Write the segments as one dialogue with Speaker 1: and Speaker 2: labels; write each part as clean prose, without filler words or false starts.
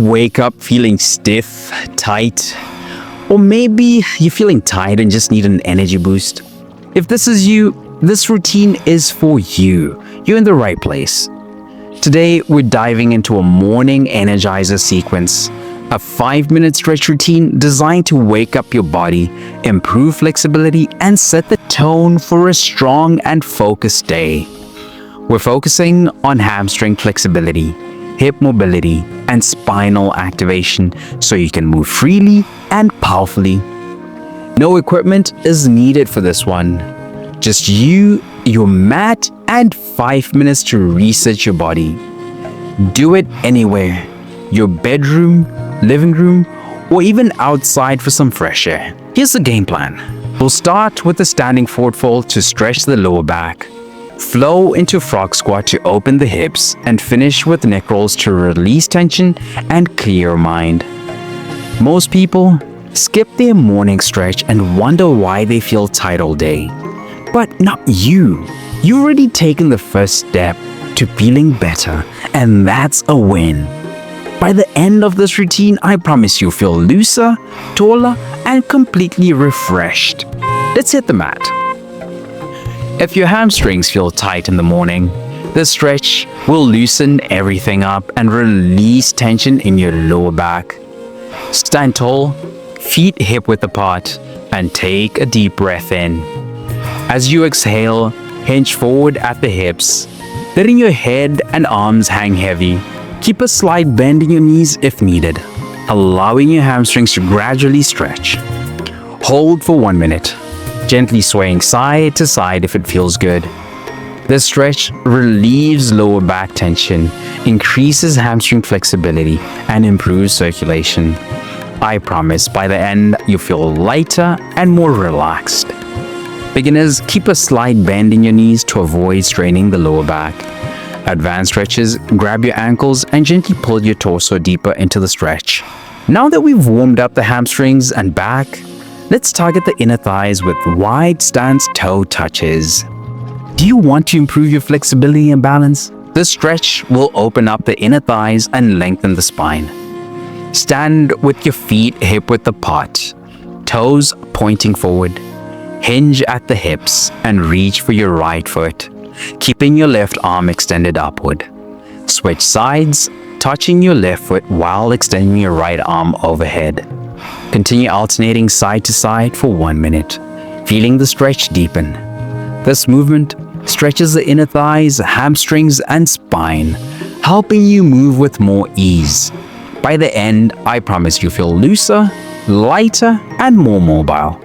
Speaker 1: wake up feeling stiff, tight, or maybe you're feeling tired and just need an energy boost? If this is you, this routine is for you. You're in the right place. Today, we're diving into a morning energizer sequence, a 5-minute stretch routine designed to wake up your body, improve flexibility, and set the tone for a strong and focused day. We're focusing on hamstring flexibility, hip mobility, and spinal activation so you can move freely and powerfully. No equipment is needed for this one. Just you, your mat, and 5 minutes to reset your body. Do it anywhere, your bedroom, living room, or even outside for some fresh air. Here's the game plan. We'll start with a standing forward fold to stretch the lower back. Flow into frog squat to open the hips, and finish with neck rolls to release tension and clear your mind. Most people skip their morning stretch and wonder why they feel tight all day. But not you. You've already taken the first step to feeling better, and that's a win. By the end of this routine, I promise you'll feel looser, taller, and completely refreshed. Let's hit the mat. If your hamstrings feel tight in the morning, this stretch will loosen everything up and release tension in your lower back. Stand tall, feet hip-width apart, and take a deep breath in. As you exhale, hinge forward at the hips, letting your head and arms hang heavy. Keep a slight bend in your knees if needed, allowing your hamstrings to gradually stretch. Hold for 1 minute, gently swaying side to side if it feels good. This stretch relieves lower back tension, increases hamstring flexibility, and improves circulation. I promise by the end, you'll feel lighter and more relaxed. Beginners, keep a slight bend in your knees to avoid straining the lower back. Advanced stretches, grab your ankles and gently pull your torso deeper into the stretch. Now that we've warmed up the hamstrings and back, let's target the inner thighs with wide stance toe touches. Do you want to improve your flexibility and balance? This stretch will open up the inner thighs and lengthen the spine. Stand with your feet hip-width apart, toes pointing forward. Hinge at the hips and reach for your right foot, keeping your left arm extended upward. Switch sides, touching your left foot while extending your right arm overhead. Continue alternating side to side for 1 minute, feeling the stretch deepen. This movement stretches the inner thighs, hamstrings, and spine, helping you move with more ease. By the end, I promise you feel looser, lighter, and more mobile.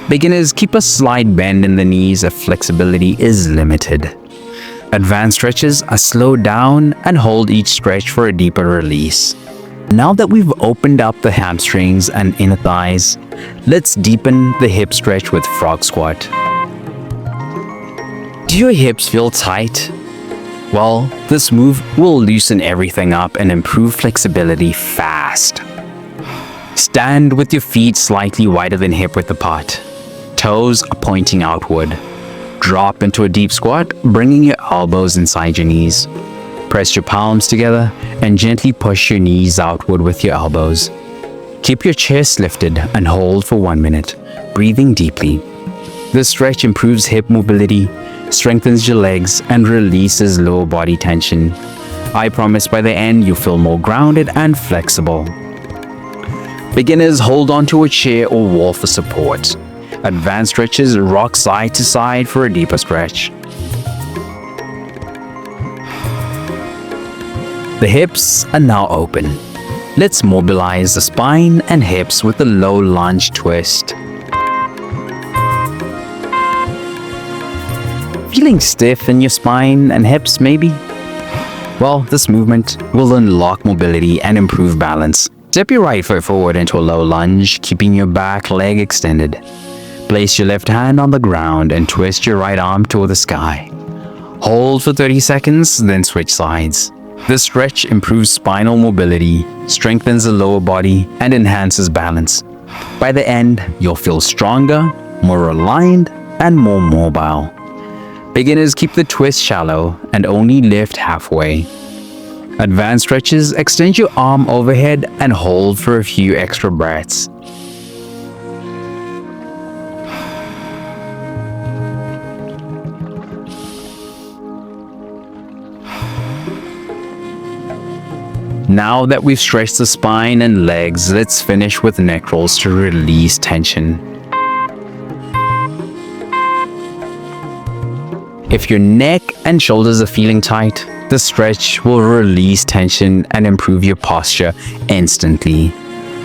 Speaker 1: Beginners, keep a slight bend in the knees if flexibility is limited. Advanced stretches are slowed down and hold each stretch for a deeper release. Now that we've opened up the hamstrings and inner thighs, let's deepen the hip stretch with frog squat. Do your hips feel tight? Well, this move will loosen everything up and improve flexibility fast. Stand with your feet slightly wider than hip-width apart. Toes are pointing outward. Drop into a deep squat, bringing your elbows inside your knees. Press your palms together and gently push your knees outward with your elbows. Keep your chest lifted and hold for 1 minute, breathing deeply. This stretch improves hip mobility, strengthens your legs, and releases lower body tension. I promise by the end, you'll feel more grounded and flexible. Beginners, hold onto a chair or wall for support. Advanced stretches, rock side to side for a deeper stretch. The hips are now open. Let's mobilize the spine and hips with a low lunge twist. Feeling stiff in your spine and hips maybe? Well, this movement will unlock mobility and improve balance. Step your right foot forward into a low lunge, keeping your back leg extended. Place your left hand on the ground and twist your right arm toward the sky. Hold for 30 seconds, then switch sides. This stretch improves spinal mobility, strengthens the lower body, and enhances balance. By the end, you'll feel stronger, more aligned, and more mobile. Beginners, keep the twist shallow and only lift halfway. Advanced stretches, extend your arm overhead and hold for a few extra breaths. Now that we've stretched the spine and legs, let's finish with neck rolls to release tension. If your neck and shoulders are feeling tight, the stretch will release tension and improve your posture instantly.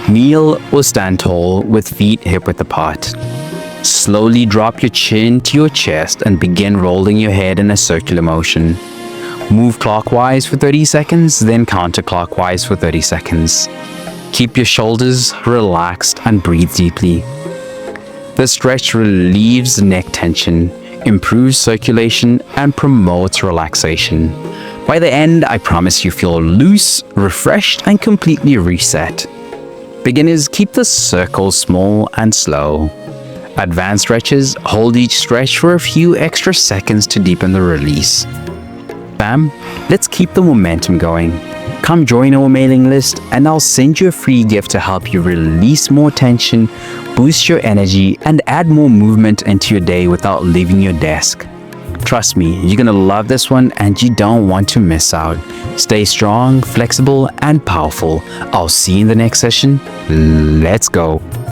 Speaker 1: Kneel or stand tall with feet hip-width apart. Slowly drop your chin to your chest and begin rolling your head in a circular motion. Move clockwise for 30 seconds, then counterclockwise for 30 seconds. Keep your shoulders relaxed and breathe deeply. The stretch relieves neck tension, improves circulation, and promotes relaxation. By the end, I promise you feel loose, refreshed, and completely reset. Beginners, keep the circle small and slow. Advanced stretches, hold each stretch for a few extra seconds to deepen the release. Bam, let's keep the momentum going. Come join our mailing list and I'll send you a free gift to help you release more tension, boost your energy, and add more movement into your day without leaving your desk. Trust me, you're gonna love this one and you don't want to miss out. Stay strong, flexible, and powerful. I'll see you in the next session. Let's go.